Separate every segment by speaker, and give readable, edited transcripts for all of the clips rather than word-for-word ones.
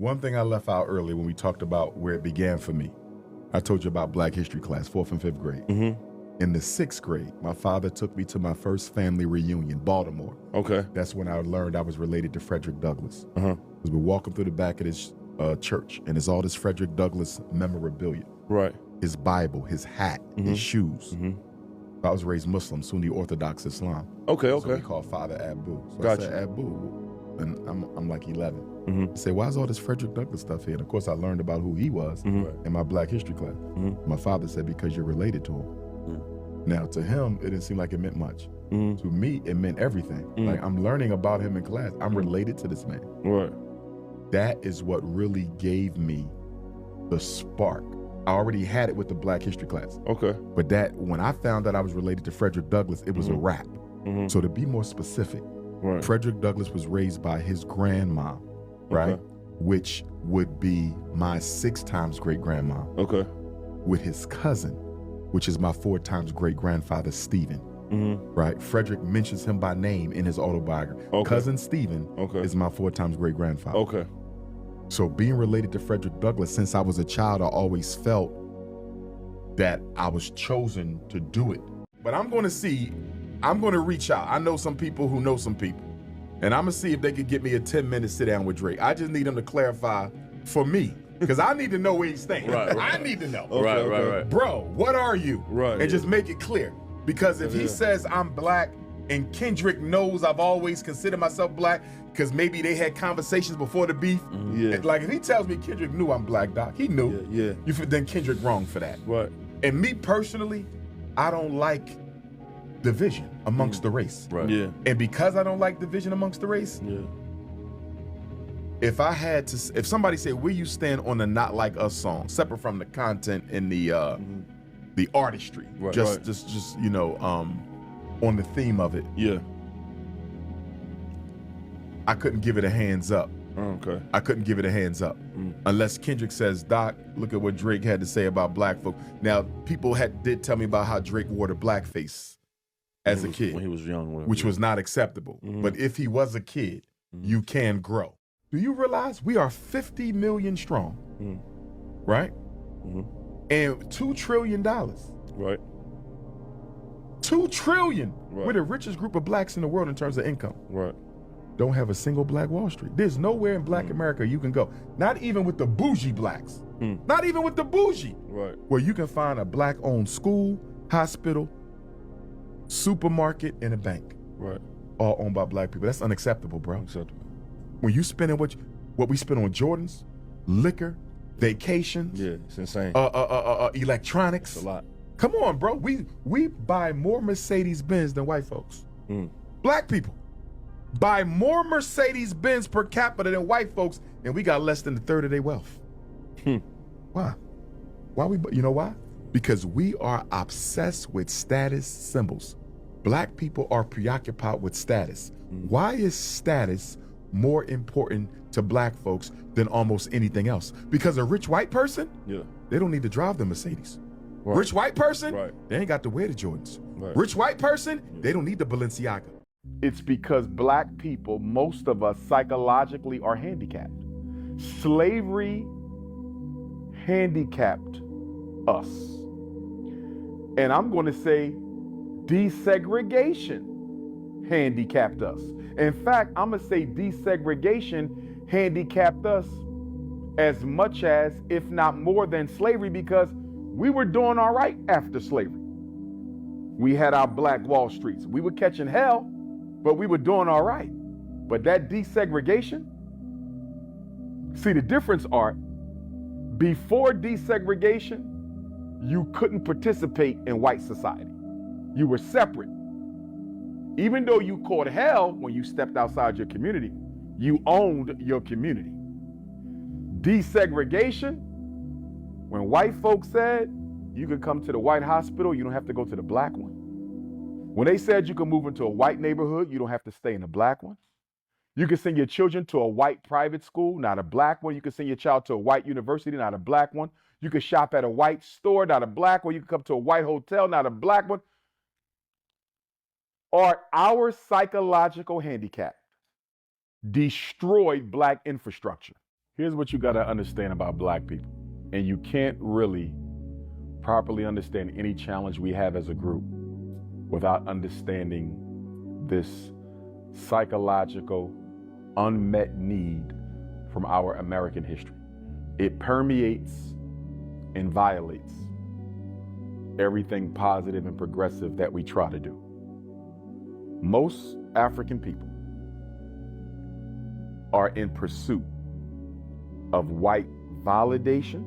Speaker 1: One thing I left out earlier when we talked about where it began for me, I told you about Black History class, 4th and 5th grade.
Speaker 2: Mm-hmm.
Speaker 1: In the 6th grade, my father took me to my first family reunion, Baltimore.
Speaker 2: Okay.
Speaker 1: That's when I learned I was related to Frederick Douglass.
Speaker 2: Uh-huh.
Speaker 1: Because we're walking through the back of this church, and it's all this Frederick Douglass memorabilia.
Speaker 2: Right.
Speaker 1: His Bible, his hat, his shoes.
Speaker 2: Mm-hmm.
Speaker 1: I was raised Muslim, Sunni Orthodox Islam.
Speaker 2: Okay,
Speaker 1: So
Speaker 2: okay.
Speaker 1: we call Father Abu. So
Speaker 2: Gotcha.
Speaker 1: I said, Abu, and I'm like 11.
Speaker 2: Mm-hmm.
Speaker 1: I said, why is all this Frederick Douglass stuff here? And of course, I learned about who he was in my Black History class.
Speaker 2: Mm-hmm.
Speaker 1: My father said, because you're related to him.
Speaker 2: Mm-hmm.
Speaker 1: Now, to him, it didn't seem like it meant much.
Speaker 2: Mm-hmm.
Speaker 1: To me, it meant everything. Like, I'm learning about him in class. I'm related to this man.
Speaker 2: Right.
Speaker 1: That is what really gave me the spark. I already had it with the Black History class.
Speaker 2: Okay.
Speaker 1: But that, when I found that I was related to Frederick Douglass, it was a wrap.
Speaker 2: Mm-hmm.
Speaker 1: So to be more specific,
Speaker 2: Right.
Speaker 1: Frederick Douglass was raised by his grandma, right?
Speaker 2: Okay.
Speaker 1: Which would be my 6 times great grandma,
Speaker 2: Okay.
Speaker 1: with his cousin, which is my 4 times great grandfather, Stephen,
Speaker 2: Mm-hmm.
Speaker 1: right? Frederick mentions him by name in his autobiography.
Speaker 2: Okay.
Speaker 1: Cousin Stephen
Speaker 2: Okay.
Speaker 1: is my 4 times great grandfather.
Speaker 2: Okay.
Speaker 1: So being related to Frederick Douglass, since I was a child, I always felt that I was chosen to do it. But I'm going to reach out. I know some people who know some people, and I'm going to see if they could get me a 10-minute sit down with Drake. I just need him to clarify for me, because I need to know where he's staying.
Speaker 2: Right.
Speaker 1: I need to know.
Speaker 2: Okay, right.
Speaker 1: Bro, what are you?
Speaker 2: Right.
Speaker 1: And just make it clear. Because if he says I'm Black and Kendrick knows I've always considered myself Black, because maybe they had conversations before the beef.
Speaker 2: Yeah.
Speaker 1: Like, if he tells me Kendrick knew I'm Black, Doc, he knew.
Speaker 2: Yeah.
Speaker 1: Then Kendrick wrong for that.
Speaker 2: Right.
Speaker 1: And me personally, I don't like division amongst the race.
Speaker 2: Right. Yeah.
Speaker 1: And because I don't like division amongst the race,
Speaker 2: Yeah.
Speaker 1: if somebody said, where you stand on the Not Like Us song, separate from the content and the artistry,
Speaker 2: Right,
Speaker 1: just
Speaker 2: right.
Speaker 1: just on the theme of it,
Speaker 2: Yeah.
Speaker 1: I couldn't give it a hands up.
Speaker 2: Okay.
Speaker 1: I couldn't give it a hands up unless Kendrick says, Doc, look at what Drake had to say about Black folk. Now, people did tell me about how Drake wore the blackface as a kid,
Speaker 2: when he was young, whatever.
Speaker 1: which was not acceptable. But if he was a kid, you can grow. Do you realize we are 50 million strong, right? And $2 trillion.
Speaker 2: Right.
Speaker 1: $2 trillion.
Speaker 2: Right.
Speaker 1: We're the richest group of Blacks in the world in terms of income.
Speaker 2: Right.
Speaker 1: Don't have a single Black Wall Street. There's nowhere in Black America you can go, not even with the bougie Blacks, not even with the bougie,
Speaker 2: Right.
Speaker 1: where you can find a Black-owned school, hospital, supermarket, and a bank,
Speaker 2: Right.
Speaker 1: all owned by Black people. That's unacceptable, bro.
Speaker 2: Acceptable.
Speaker 1: When you spending what we spend on Jordans, liquor, vacations,
Speaker 2: Yeah, it's insane.
Speaker 1: electronics.
Speaker 2: It's a lot.
Speaker 1: Come on, bro. We buy more Mercedes-Benz than white folks. Black people buy more Mercedes-Benz per capita than white folks, and we got less than a third of their wealth. Why? You know why? Because we are obsessed with status symbols. Black people are preoccupied with status. Why is status more important to Black folks than almost anything else? Because a rich white person, they don't need to drive the Mercedes.
Speaker 2: Right.
Speaker 1: Rich white person,
Speaker 2: Right.
Speaker 1: they ain't got to wear the Jordans.
Speaker 2: Right.
Speaker 1: Rich white person, they don't need the Balenciaga. It's because Black people, most of us psychologically are handicapped. Slavery handicapped us. And I'm going to say desegregation handicapped us. In fact, I'm going to say desegregation handicapped us as much as, if not more than, slavery, because we were doing all right after slavery. We had our Black Wall Streets. We were catching hell, but we were doing all right. But that desegregation, see the difference, Art, before desegregation, you couldn't participate in white society. You were separate. Even though you caught hell when you stepped outside your community, you owned your community. Desegregation, when white folks said you could come to the white hospital, you don't have to go to the Black one. When they said you can move into a white neighborhood, you don't have to stay in the Black one. You can send your children to a white private school, not a Black one. You can send your child to a white university, not a Black one. You can shop at a white store, not a Black one. You can come to a white hotel, not a Black one. Or our psychological handicap destroyed Black infrastructure. Here's what you got to understand about black people. And you can't really properly understand any challenge we have as a group without understanding this psychological unmet need from our American history. It permeates and violates everything positive and progressive that we try to do. Most African people are in pursuit of white validation,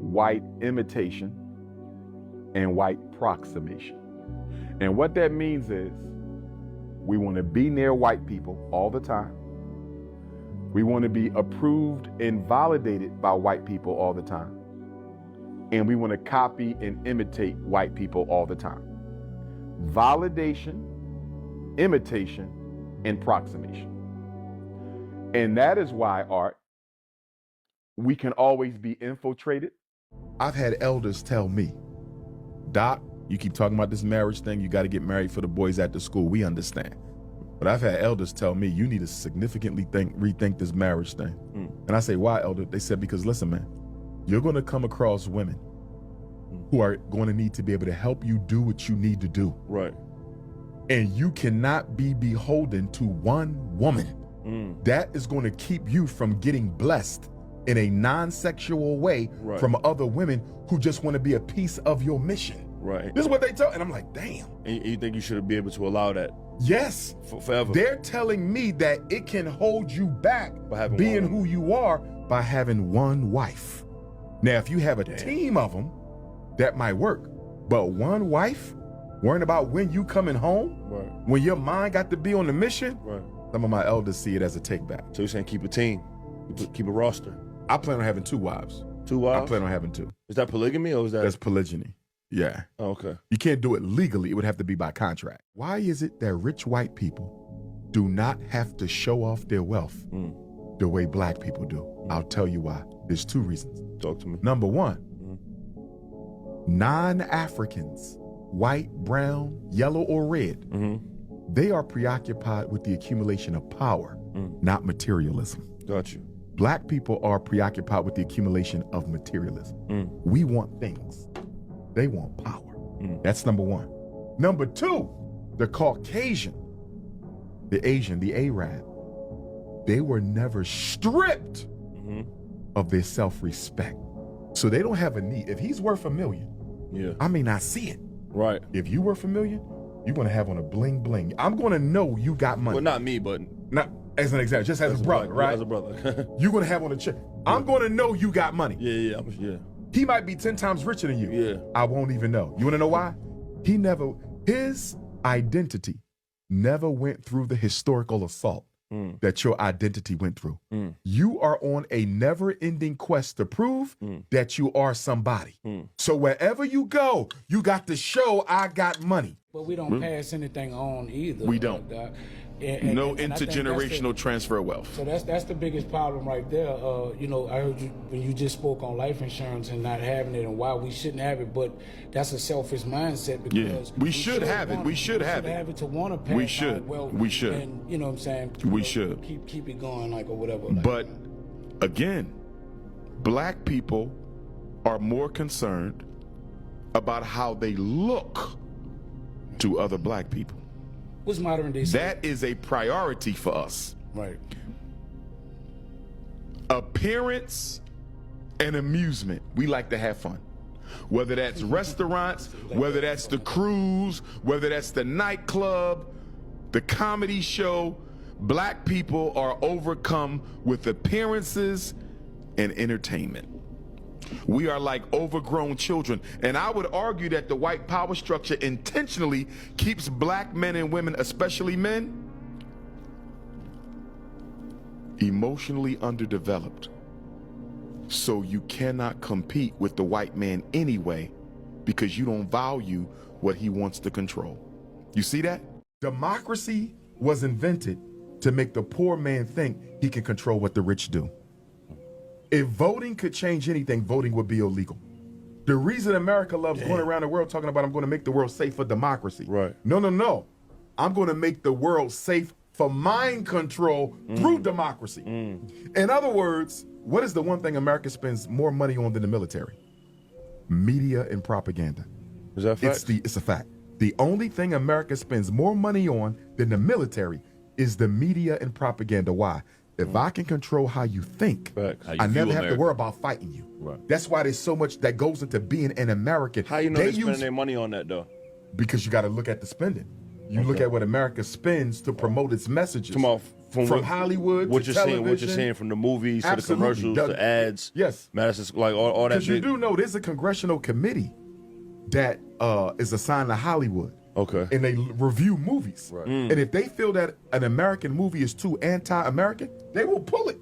Speaker 1: white imitation, and white proximation. And what that means is we want to be near white people all the time. We want to be approved and validated by white people all the time. And we want to copy and imitate white people all the time. Validation, imitation, and proximation. And that is why, Art, we can always be infiltrated.
Speaker 3: I've had elders tell me, Doc, you keep talking about this marriage thing, you got to get married for the boys at the school. We understand. But I've had elders tell me, you need to significantly rethink this marriage thing. And I say, why, elder? They said, because listen, man, you're going to come across women who are going to need to be able to help you do what you need to do.
Speaker 2: Right.
Speaker 3: And you cannot be beholden to one woman. That is going to keep you from getting blessed in a non-sexual way from other women who just want to be a piece of your mission.
Speaker 2: Right.
Speaker 3: This is what they tell, and I'm like, damn.
Speaker 2: And you think you should be able to allow that?
Speaker 3: Yes.
Speaker 2: Forever.
Speaker 3: They're telling me that it can hold you back
Speaker 2: by having
Speaker 3: being who you are by having one wife. Now, if you have a team of them, that might work. But one wife, worrying about when you coming home, when your mind got to be on the mission, some of my elders see it as a take back.
Speaker 2: So you're saying keep a team, keep a roster.
Speaker 3: I plan on having 2 wives.
Speaker 2: 2 wives?
Speaker 3: I plan on having 2.
Speaker 2: Is that polygamy or is that?
Speaker 3: That's polygyny. Yeah.
Speaker 2: Oh, okay.
Speaker 3: You can't do it legally. It would have to be by contract. Why is it that rich white people do not have to show off their wealth the way black people do? I'll tell you why. There's 2 reasons.
Speaker 2: Talk to me.
Speaker 3: Number 1, non-Africans, white, brown, yellow, or red, they are preoccupied with the accumulation of power, not materialism.
Speaker 2: Got you.
Speaker 3: Black people are preoccupied with the accumulation of materialism. We want things. They want power. That's number 1. Number 2, the Caucasian, the Asian, the Arab, they were never stripped of their self-respect. So they don't have a need. If he's worth $1 million, I may not see it.
Speaker 2: Right.
Speaker 3: If you worth $1 million, you're gonna have on a bling bling. I'm gonna know you got money.
Speaker 2: Well, not me, but
Speaker 3: not as an example, just as a brother, right?
Speaker 2: As a brother.
Speaker 3: You're gonna have on a check. I'm gonna know you got money.
Speaker 2: Yeah.
Speaker 3: He might be 10 times richer than you.
Speaker 2: Yeah.
Speaker 3: I won't even know. You wanna know why? His identity never went through the historical assault that your identity went through. You are on a never-ending quest to prove that you are somebody. So wherever you go, you got to show I got money.
Speaker 4: But we don't pass anything on either.
Speaker 3: We don't.
Speaker 5: No intergenerational transfer of wealth.
Speaker 4: So that's the biggest problem right there. I heard you when you just spoke on life insurance and not having it and why we shouldn't have it, but that's a selfish mindset because
Speaker 5: we should have it. We should have it
Speaker 4: to want to pass
Speaker 5: we should.
Speaker 4: on wealth.
Speaker 5: We should.
Speaker 4: And you know what I'm saying?
Speaker 5: We should.
Speaker 4: Keep it going or whatever.
Speaker 5: But again, black people are more concerned about how they look to other black people.
Speaker 4: What's modern day?
Speaker 5: That is a priority for us.
Speaker 4: Right.
Speaker 5: Appearance and amusement. We like to have fun. Whether that's restaurants, whether that's the cruise, whether that's the nightclub, the comedy show, black people are overcome with appearances and entertainment. We are like overgrown children. And I would argue that the white power structure intentionally keeps black men and women, especially men, emotionally underdeveloped. So you cannot compete with the white man anyway because you don't value what he wants to control. You see that?
Speaker 3: Democracy was invented to make the poor man think he can control what the rich do. If voting could change anything, voting would be illegal. The reason America loves going around the world talking about I'm going to make the world safe for democracy.
Speaker 2: Right.
Speaker 3: No. I'm going to make the world safe for mind control through democracy. In other words, what is the one thing America spends more money on than the military? Media and propaganda.
Speaker 2: Is that a fact?
Speaker 3: It's a fact. The only thing America spends more money on than the military is the media and propaganda. Why? If I can control how you think,
Speaker 2: Facts. How you
Speaker 3: I
Speaker 2: view
Speaker 3: never have to
Speaker 2: America.
Speaker 3: worry about fighting you.
Speaker 2: Right.
Speaker 3: That's why there's so much that goes into being an American.
Speaker 2: How you know they're spending
Speaker 3: use,
Speaker 2: their money on that though?
Speaker 3: because you got to look at the spending. You look at what America spends to promote its messages. From
Speaker 2: what-
Speaker 3: Hollywood
Speaker 2: what
Speaker 3: to
Speaker 2: you're
Speaker 3: television.
Speaker 2: seeing, what you're seeing from the movies to the
Speaker 3: Absolutely.
Speaker 2: commercials to ads.
Speaker 3: Yes.
Speaker 2: Madison, like all that.
Speaker 3: Because you
Speaker 2: big-
Speaker 3: do know there's a congressional committee that is assigned to Hollywood.
Speaker 2: Okay.
Speaker 3: And they review movies.
Speaker 2: Right.
Speaker 3: And if they feel that an American movie is too anti-American, they will pull it.